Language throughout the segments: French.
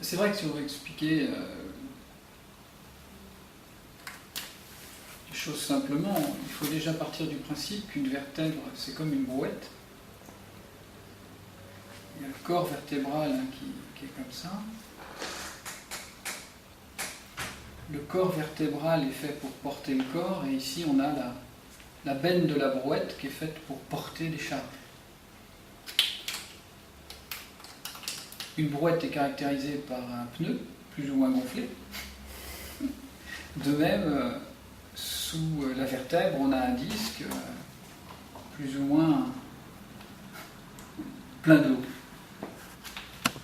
c'est vrai que si on veut expliquer les choses simplement, il faut déjà partir du principe qu'une vertèbre, c'est comme une brouette. Il y a le corps vertébral qui est comme ça. Le corps vertébral est fait pour porter le corps, et ici on a la benne de la brouette qui est faite pour porter les charges. Une brouette est caractérisée par un pneu, plus ou moins gonflé. De même, sous la vertèbre, on a un disque plus ou moins plein d'eau.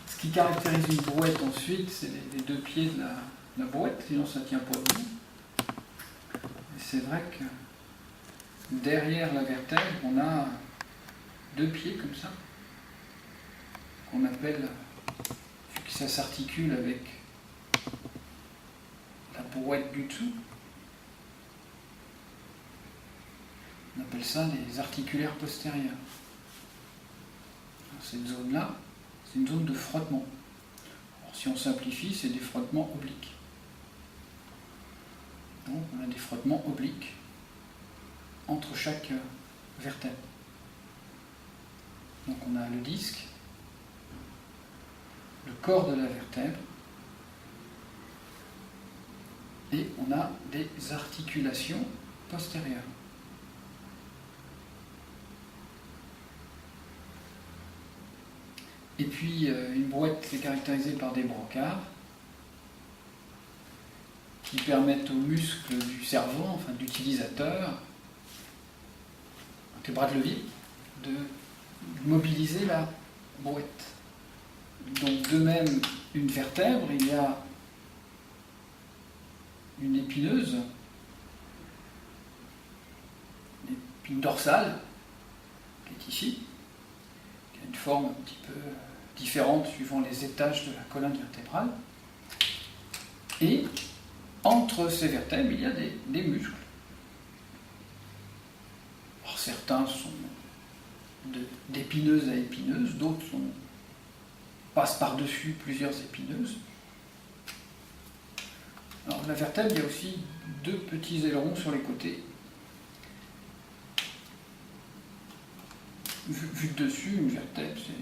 Ce qui caractérise une brouette ensuite, c'est les deux pieds de la brouette, sinon ça ne tient pas debout. Et c'est vrai que derrière la vertèbre, on a deux pieds comme ça, qu'on appelle, vu que ça s'articule avec la brouette du dessous, on appelle ça les articulaires postérieurs. Cette zone-là, c'est une zone de frottement. Alors, si on simplifie, c'est des frottements obliques. Donc on a des frottements obliques entre chaque vertèbre. Donc on a le disque, le corps de la vertèbre, et on a des articulations postérieures. Et puis une brouette est caractérisée par des brancards qui permettent aux muscles du cerveau, enfin de l'utilisateur, avec les bras de levier, de mobiliser la brouette. Donc de même, une vertèbre, il y a une épineuse, l'épine dorsale, qui est ici, qui a une forme un petit peu différente suivant les étages de la colonne vertébrale. Et entre ces vertèbres, il y a des muscles. Alors, certains sont d'épineuse à épineuse, d'autres passent par-dessus plusieurs épineuses. Alors, la vertèbre, il y a aussi deux petits ailerons sur les côtés. Vu de dessus, une vertèbre, c'est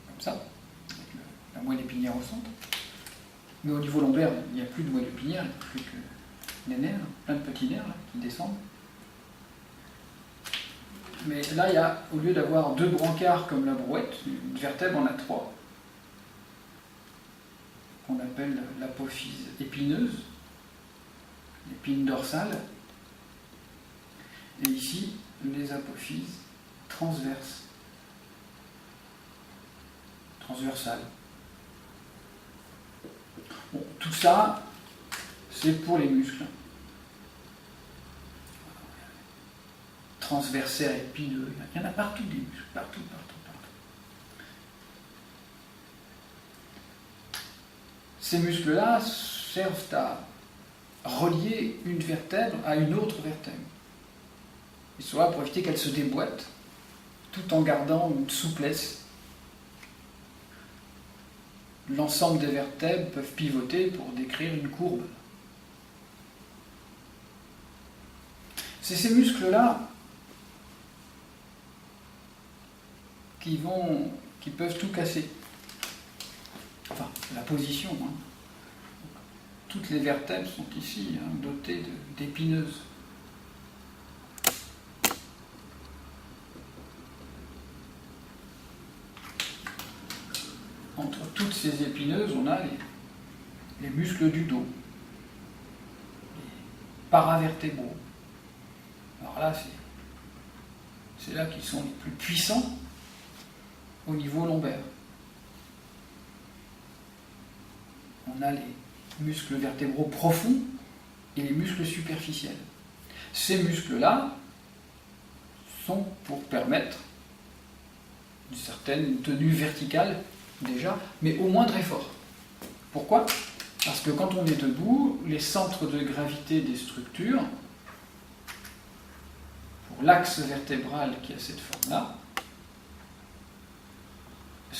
comme ça, avec la moelle épinière au centre. Mais au niveau lombaire, il n'y a plus de moelle épinière, il n'y a plus que les nerfs, plein de petits nerfs là, qui descendent. Mais là, il y a, au lieu d'avoir deux brancards comme la brouette, une vertèbre en a trois, qu'on appelle l'apophyse épineuse, l'épine dorsale, et ici, les apophyses transversales. Bon, tout ça, c'est pour les muscles. Transversaires, épineux, il y en a partout des muscles, partout. Ces muscles-là servent à relier une vertèbre à une autre vertèbre. Et soit pour éviter qu'elle se déboîte, tout en gardant une souplesse. L'ensemble des vertèbres peuvent pivoter pour décrire une courbe. C'est ces muscles-là qui peuvent tout casser. Enfin, la position. Toutes les vertèbres sont ici, dotées d'épineuses. Entre toutes ces épineuses, on a les muscles du dos, les paravertébraux. Alors là, c'est là qu'ils sont les plus puissants au niveau lombaire. On a les muscles vertébraux profonds et les muscles superficiels. Ces muscles-là sont pour permettre une certaine tenue verticale déjà, mais au moindre effort. Pourquoi ? Parce que quand on est debout, les centres de gravité des structures, pour l'axe vertébral qui a cette forme-là,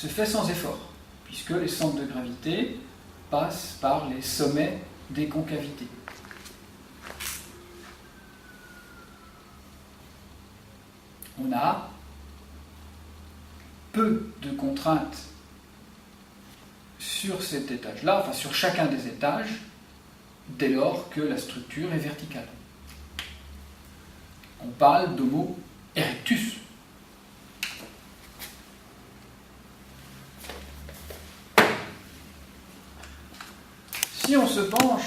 se fait sans effort, puisque les centres de gravité passent par les sommets des concavités. On a peu de contraintes sur cet étage-là, enfin sur chacun des étages, dès lors que la structure est verticale. On parle d'Homo erectus. Si on se penche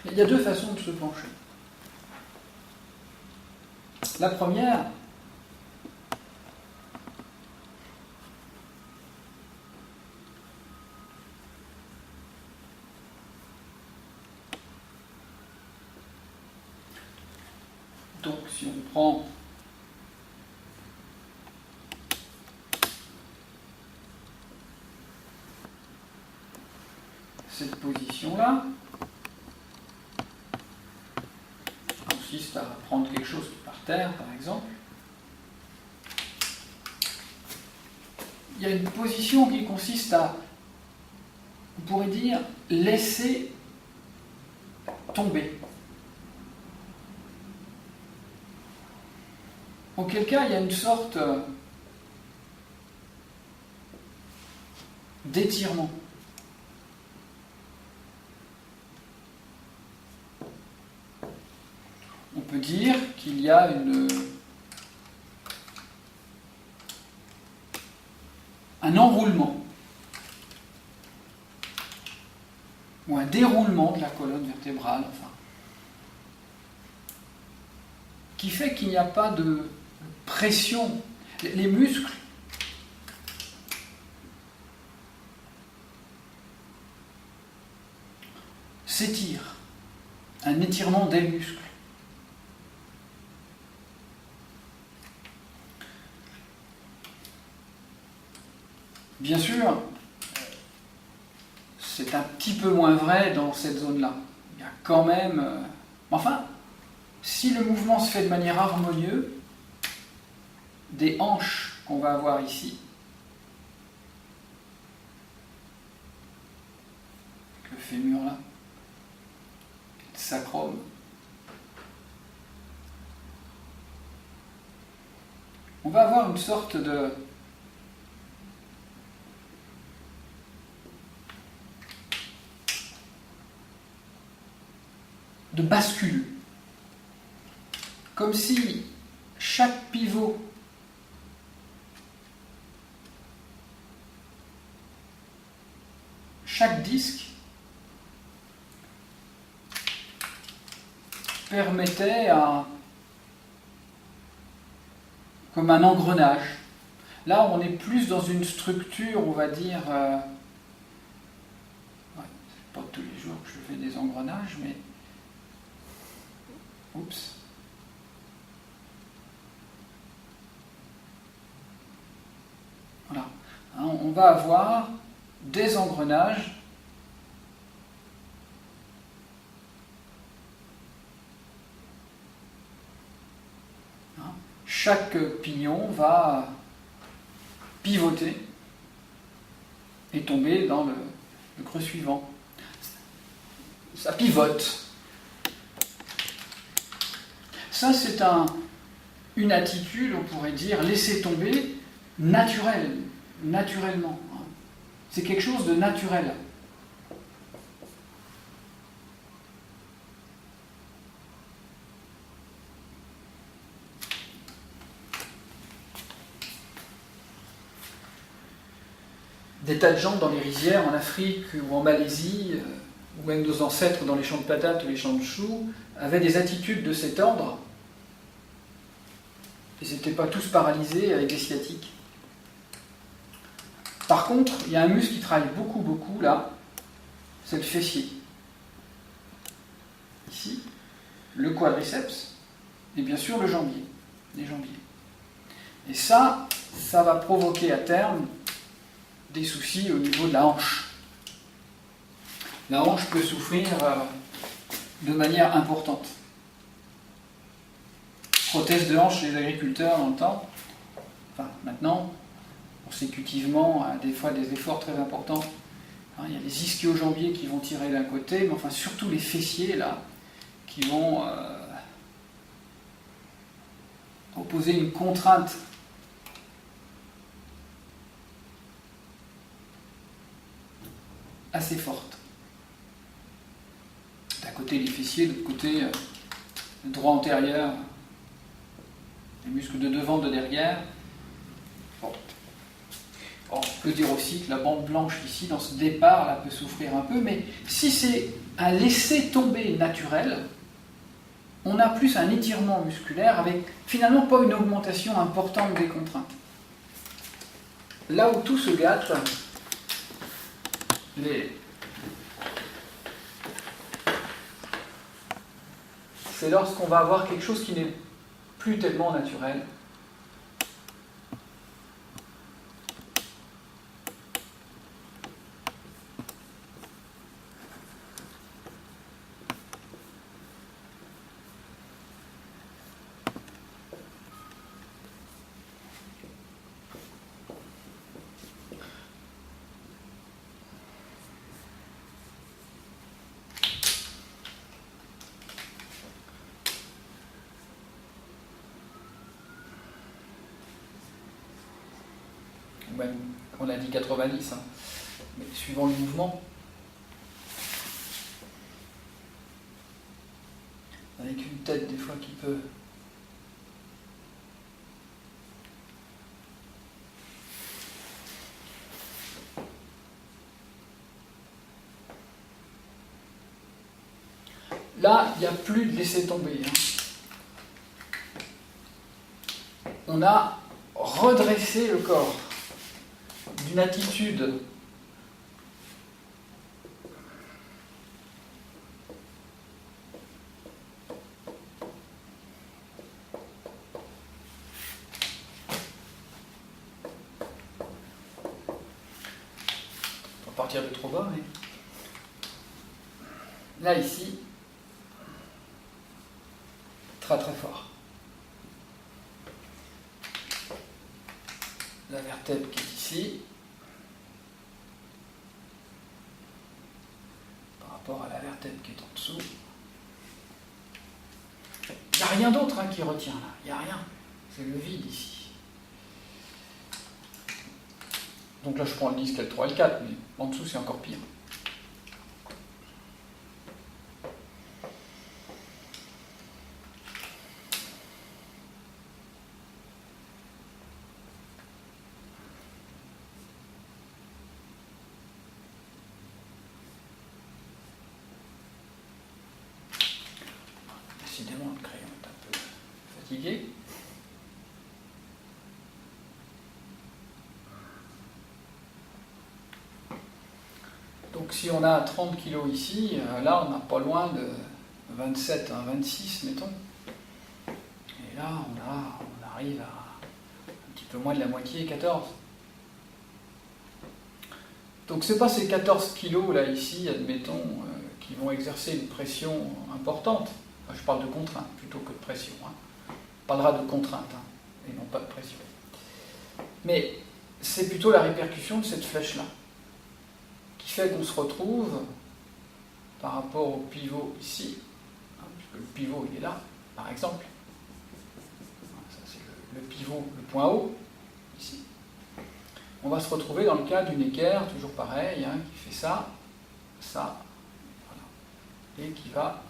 il y a deux façons de se pencher. La première, donc si on prend cette position-là, consiste à prendre quelque chose qui est par terre, par exemple. Il y a une position qui consiste à, on pourrait dire, laisser tomber. Auquel cas, il y a une sorte d'étirement. On peut dire qu'il y a un enroulement ou un déroulement de la colonne vertébrale, enfin, qui fait qu'il n'y a pas de pression. Les muscles s'étirent, un étirement des muscles. Bien sûr, c'est un petit peu moins vrai dans cette zone-là. Il y a quand même... Enfin, si le mouvement se fait de manière harmonieuse, des hanches qu'on va avoir ici, le fémur là, le sacrum, on va avoir une sorte de bascule. Comme si chaque pivot chaque disque permettait comme un engrenage. Là, on est plus dans une structure, on va dire... c'est pas tous les jours que je fais des engrenages, mais... Oups. Voilà. Hein, on va avoir des engrenages chaque pignon va pivoter et tomber dans le creux suivant. Ça pivote. Ça, c'est une attitude, on pourrait dire, laisser tomber, naturellement. C'est quelque chose de naturel. Des tas de gens dans les rizières en Afrique ou en Malaisie, ou même nos ancêtres dans les champs de patates ou les champs de choux, avaient des attitudes de cet ordre. Ils n'étaient pas tous paralysés avec des sciatiques. Par contre, il y a un muscle qui travaille beaucoup là, c'est le fessier. Ici, le quadriceps, et bien sûr le jambier, les jambiers. Et ça va provoquer à terme des soucis au niveau de la hanche. La hanche peut souffrir de manière importante. prothèses de hanche chez les agriculteurs dans le temps. Enfin, maintenant, consécutivement à des fois des efforts très importants. Il y a les ischio-jambiers qui vont tirer d'un côté, mais enfin surtout les fessiers là, qui vont opposer une contrainte assez forte. D'un côté les fessiers, de l'autre côté le droit antérieur, les muscles de devant, de derrière. Bon. On peut dire aussi que la bande blanche ici, dans ce départ, là, peut souffrir un peu, mais si c'est un laisser tomber naturel, on a plus un étirement musculaire avec finalement pas une augmentation importante des contraintes. Là où tout se gâte, c'est lorsqu'on va avoir quelque chose qui n'est plus tellement naturel. Même, on a dit 90, hein, mais suivant le mouvement, avec une tête des fois qui peut là, il n'y a plus de laisser tomber. Hein. On a redressé le corps d'une attitude on va partir de trop bas, mais là ici, très très fort. La vertèbre qui est ici, par rapport à la vertèbre qui est en dessous. Il n'y a rien d'autre qui retient là, il n'y a rien. C'est le vide ici. Donc là je prends le disque L3, L4, mais en dessous c'est encore pire. Décidément, le crayon est un peu fatigué. Donc si on a 30 kg ici, là on n'a pas loin de 27, 26 mettons. Et là on arrive à un petit peu moins de la moitié, 14. Donc c'est pas ces 14 kg là ici, admettons, qui vont exercer une pression importante. Je parle de contrainte plutôt que de pression. On parlera de contrainte et non pas de pression. Mais c'est plutôt la répercussion de cette flèche-là qui fait qu'on se retrouve par rapport au pivot ici, puisque le pivot il est là, par exemple. Ça c'est le pivot, le point haut, ici. On va se retrouver dans le cas d'une équerre, toujours pareil, qui fait ça, ça, voilà, et qui va...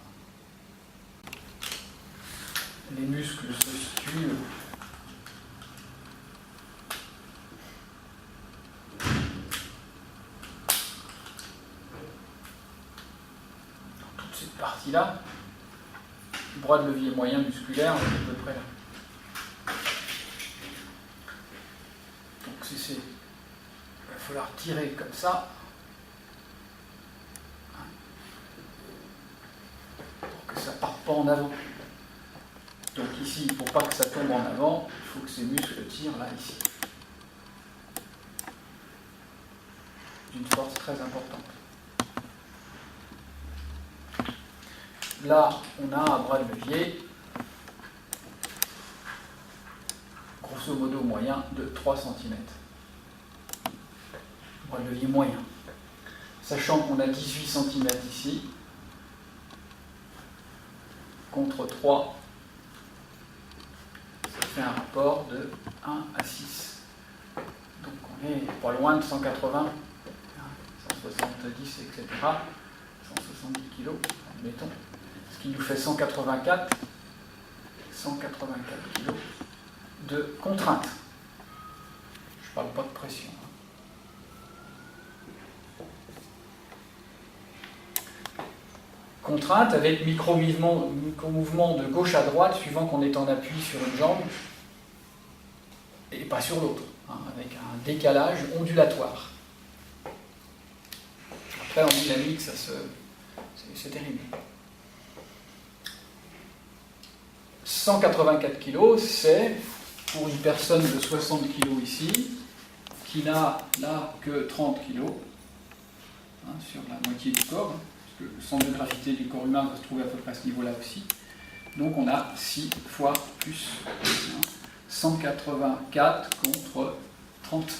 Les muscles se situent dans toute cette partie-là. Le bras de levier moyen musculaire, on est à peu près là. Donc il va falloir tirer comme ça pour que ça ne parte pas en avant. Donc ici, pour pas que ça tombe en avant, il faut que ces muscles tirent là, ici. D'une force très importante. Là, on a un bras de levier grosso modo moyen de 3 cm. Bras de levier moyen. Sachant qu'on a 18 cm ici, contre 3, ça fait un rapport de 1 à 6. Donc on est pas loin de 180, 170, etc. 170 kg, admettons. Ce qui nous fait 184 kg de contrainte. Je ne parle pas de pression. Contrainte avec micro-mouvement de gauche à droite suivant qu'on est en appui sur une jambe et pas sur l'autre, avec un décalage ondulatoire. Après en dynamique, c'est terrible. 184 kg, c'est pour une personne de 60 kg ici, qui n'a là que 30 kg, sur la moitié du corps, parce que le centre de gravité du corps humain va se trouver à peu près à ce niveau-là aussi. Donc on a 6 fois plus 184 contre 30.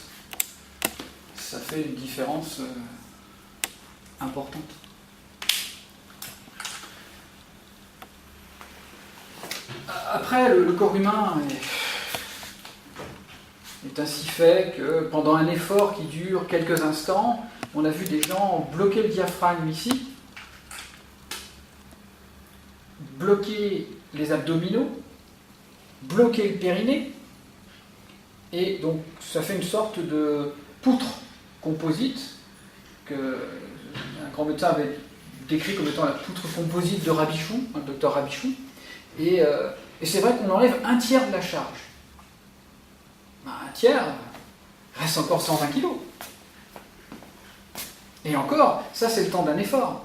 Ça fait une différence importante. Après, le corps humain est ainsi fait que pendant un effort qui dure quelques instants, on a vu des gens bloquer le diaphragme ici, bloquer les abdominaux, bloquer le périnée, et donc ça fait une sorte de poutre composite que un grand médecin avait décrit comme étant la poutre composite de Rabichou, le docteur Rabichou, et c'est vrai qu'on enlève un tiers de la charge. Un tiers reste encore 120 kg. Et encore, ça c'est le temps d'un effort.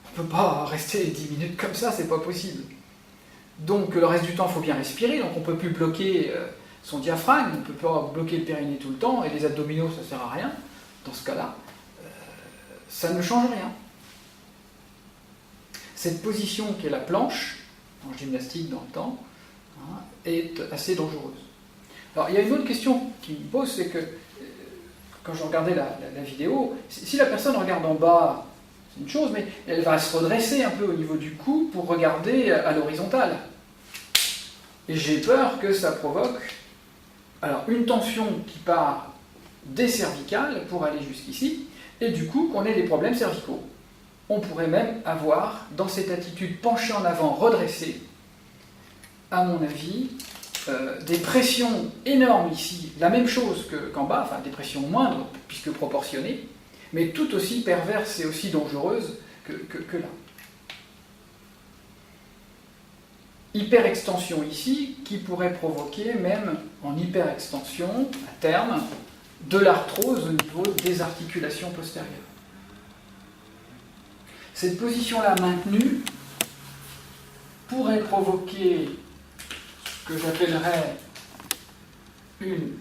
On ne peut pas rester 10 minutes comme ça, c'est pas possible. Donc le reste du temps, il faut bien respirer, donc on ne peut plus bloquer son diaphragme, on ne peut pas bloquer le périnée tout le temps, et les abdominaux, ça ne sert à rien. Dans ce cas-là, ça ne change rien. Cette position qui est la planche, en gymnastique dans le temps, est assez dangereuse. Alors il y a une autre question qui me pose, c'est que quand je regardais la vidéo, si la personne regarde en bas, c'est une chose, mais elle va se redresser un peu au niveau du cou pour regarder à l'horizontale. Et j'ai peur que ça provoque une tension qui part des cervicales pour aller jusqu'ici, et du coup qu'on ait des problèmes cervicaux. On pourrait même avoir, dans cette attitude penchée en avant, redressée, à mon avis, des pressions énormes ici, la même chose qu'en bas, enfin des pressions moindres, puisque proportionnées, mais tout aussi perverses et aussi dangereuses que là. Hyperextension ici, qui pourrait provoquer même en hyperextension, à terme, de l'arthrose au niveau des articulations postérieures. Cette position-là maintenue pourrait provoquer ce que j'appellerais une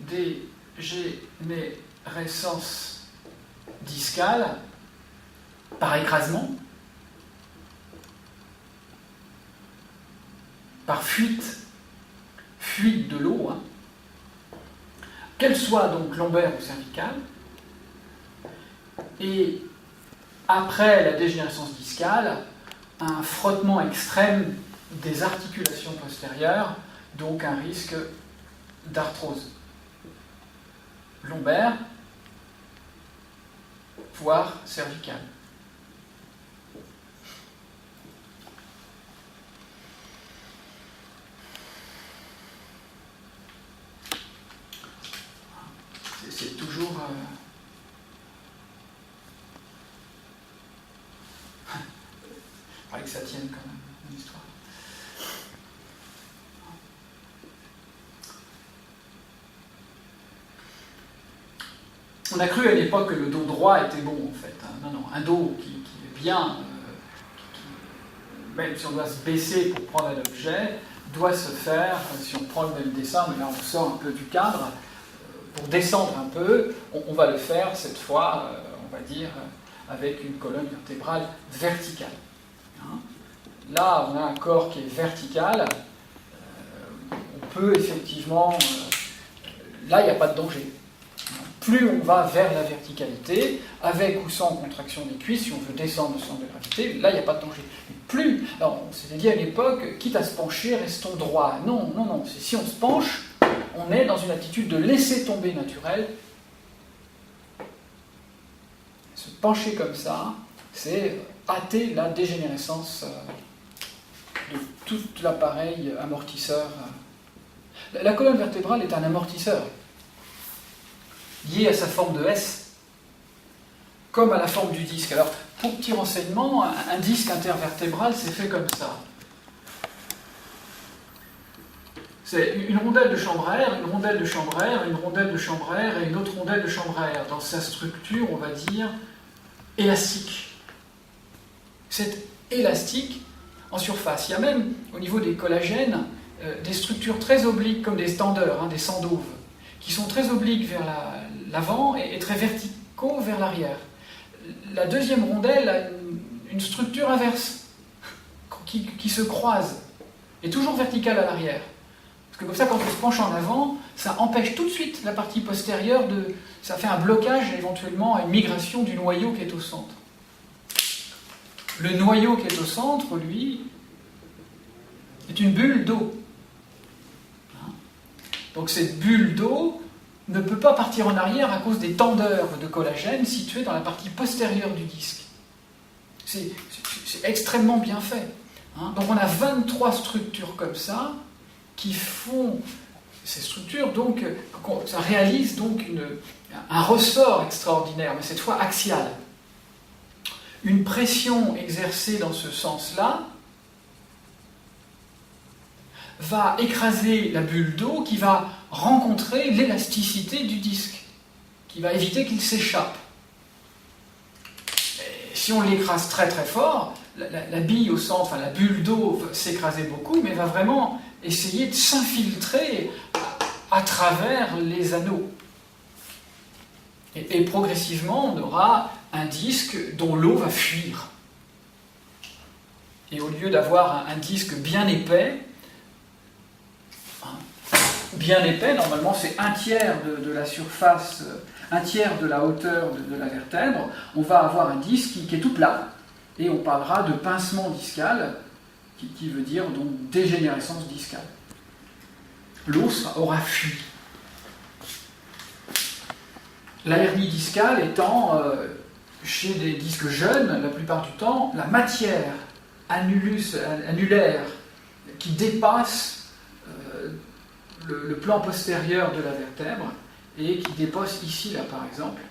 dégénérescence discale par écrasement, par fuite de l'eau, qu'elle soit donc lombaire ou cervicale, et après la dégénérescence discale, un frottement extrême des articulations postérieures, donc un risque d'arthrose lombaire, voire cervicale. C'est toujours... Il faudrait que ça tienne quand même, une histoire. On a cru à l'époque que le dos droit était bon, en fait. Non, un dos qui est bien, même si on doit se baisser pour prendre un objet, doit se faire, si on prend le même dessin, mais là on sort un peu du cadre, pour descendre un peu, on va le faire cette fois, on va dire, avec une colonne vertébrale verticale. Là, on a un corps qui est vertical, on peut effectivement Là, il n'y a pas de danger. Plus on va vers la verticalité, avec ou sans contraction des cuisses, si on veut descendre le centre de gravité, là, il n'y a pas de danger. Mais plus, alors, on s'était dit à l'époque, quitte à se pencher, restons droits. Non, non, non. Si on se penche, on est dans une attitude de laisser tomber naturelle. Se pencher comme ça, c'est hâter la dégénérescence de tout l'appareil amortisseur. La colonne vertébrale est un amortisseur, lié à sa forme de S, comme à la forme du disque. Alors, pour petit renseignement, un disque intervertébral, c'est fait comme ça. C'est une rondelle de chambre à air, une rondelle de chambre à air, une rondelle de chambre à air et une autre rondelle de chambre à air. Dans sa structure, on va dire, élastique. C'est élastique en surface. Il y a même, au niveau des collagènes, des structures très obliques, comme des standers, des sandauves, qui sont très obliques vers l'avant et très verticaux vers l'arrière. La deuxième rondelle a une structure inverse, qui se croise, et toujours verticale à l'arrière. Parce que comme ça, quand on se penche en avant, ça empêche tout de suite la partie postérieure de... Ça fait un blocage éventuellement à une migration du noyau qui est au centre. Le noyau qui est au centre, lui, est une bulle d'eau. Donc cette bulle d'eau ne peut pas partir en arrière à cause des tendeurs de collagène situés dans la partie postérieure du disque. C'est extrêmement bien fait. Donc on a 23 structures comme ça qui font... Ces structures, donc, ça réalise donc un ressort extraordinaire, mais cette fois axial. Une pression exercée dans ce sens-là va écraser la bulle d'eau qui va rencontrer l'élasticité du disque, qui va éviter qu'il s'échappe. Si on l'écrase très très fort, la bille au centre, enfin la bulle d'eau va s'écraser beaucoup, mais va vraiment essayer de s'infiltrer à travers les anneaux. Et progressivement, on aura un disque dont l'eau va fuir. Et au lieu d'avoir un disque bien épais, normalement c'est un tiers de la surface, un tiers de la hauteur de la vertèbre, on va avoir un disque qui est tout plat, et on parlera de pincement discal, qui veut dire donc dégénérescence discale. L'os aura fui. La hernie discale étant, chez des disques jeunes, la plupart du temps, la matière annulaire qui dépasse le plan postérieur de la vertèbre et qui dépasse ici, là par exemple.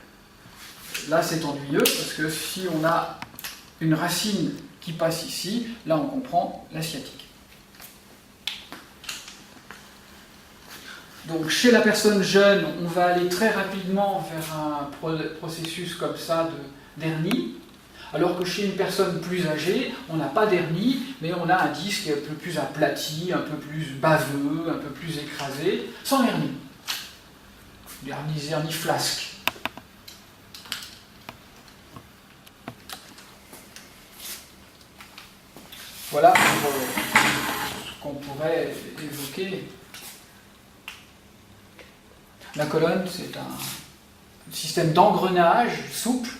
Là c'est ennuyeux parce que si on a une racine qui passe ici, là on comprend la sciatique. Donc chez la personne jeune, on va aller très rapidement vers un processus comme ça d'hernie, alors que chez une personne plus âgée, on n'a pas d'hernie, mais on a un disque un peu plus aplati, un peu plus baveux, un peu plus écrasé, sans hernie. Des hernies flasques. Voilà pour ce qu'on pourrait évoquer. La colonne, c'est un système d'engrenage souple,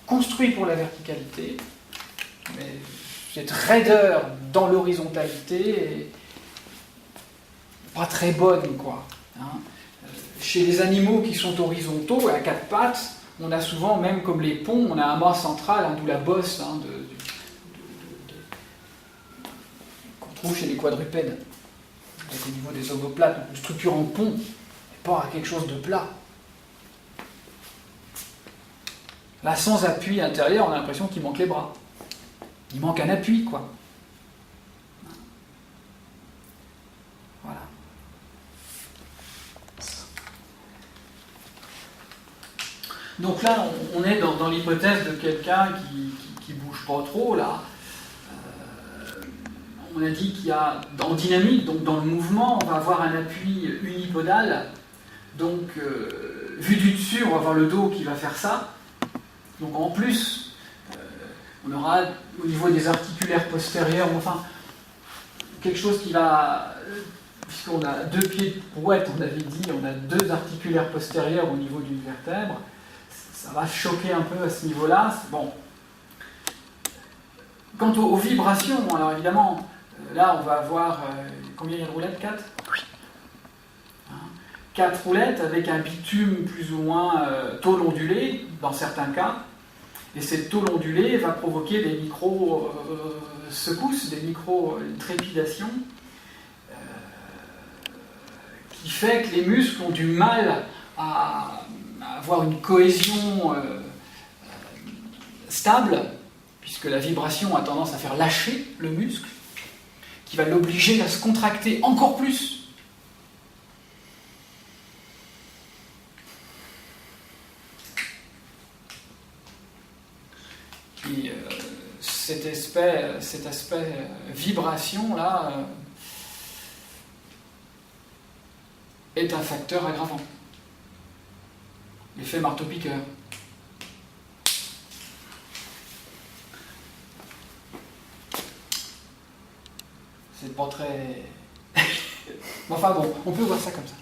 construit pour la verticalité, mais cette raideur dans l'horizontalité est pas très bonne, quoi. Chez les animaux qui sont horizontaux, à quatre pattes, on a souvent, même comme les ponts, on a un mât central, d'où la bosse qu'on trouve chez les quadrupèdes. Au niveau des omoplates, une structure en pont, et pas à quelque chose de plat. Là, sans appui intérieur, on a l'impression qu'il manque les bras. Il manque un appui, quoi. Voilà. Donc là, on est dans l'hypothèse de quelqu'un qui bouge pas trop, là. On a dit qu'il y a, en dynamique, donc dans le mouvement, on va avoir un appui unipodal. Donc, vu du dessus, on va avoir le dos qui va faire ça. Donc en plus, on aura au niveau des articulaires postérieurs, enfin, quelque chose qui va puisqu'on a 2 pieds de brouette, on avait dit, on a 2 articulaires postérieurs au niveau d'une vertèbre, ça va choquer un peu à ce niveau-là. Bon. Quant aux vibrations, alors évidemment, là on va avoir, combien il y a de roulettes? 4 ? Oui. 4 roulettes avec un bitume plus ou moins tôle ondulée, dans certains cas. Et cette tôle ondulée va provoquer des micro-secousses, des micro-trépidations, qui fait que les muscles ont du mal à avoir une cohésion stable, puisque la vibration a tendance à faire lâcher le muscle, qui va l'obliger à se contracter encore plus. Et cet aspect vibration-là est un facteur aggravant. L'effet marteau-piqueur. C'est pas très... Enfin bon, on peut voir ça comme ça.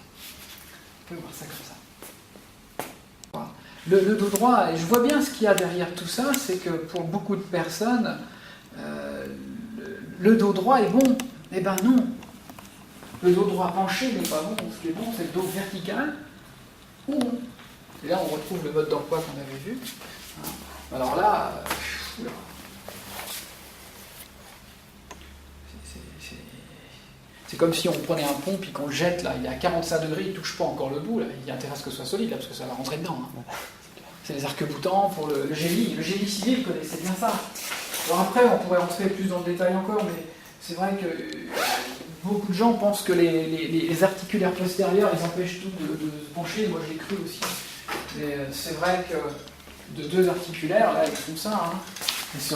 Le dos droit, et je vois bien ce qu'il y a derrière tout ça, c'est que pour beaucoup de personnes, le dos droit est bon. Eh ben non. Le dos droit penché n'est pas bon. Ce qui est bon, c'est le dos vertical ou rond. Et là, on retrouve le mode d'emploi qu'on avait vu. Alors là, c'est comme si on prenait un pont puis qu'on le jette, là, il est à 45 degrés, il ne touche pas encore le bout, là. Il y a intérêt à ce que ce soit solide, là, parce que ça va rentrer dedans. Hein. C'est les arcs-boutants pour le génie. Le génie civil, vous connaissez bien ça. Alors après, on pourrait rentrer plus dans le détail encore, mais c'est vrai que beaucoup de gens pensent que les articulaires postérieurs, ils empêchent tout de se pencher. Moi, j'ai cru aussi. Mais c'est vrai que de 2 articulaires, là, ils font ça. Hein. Ils se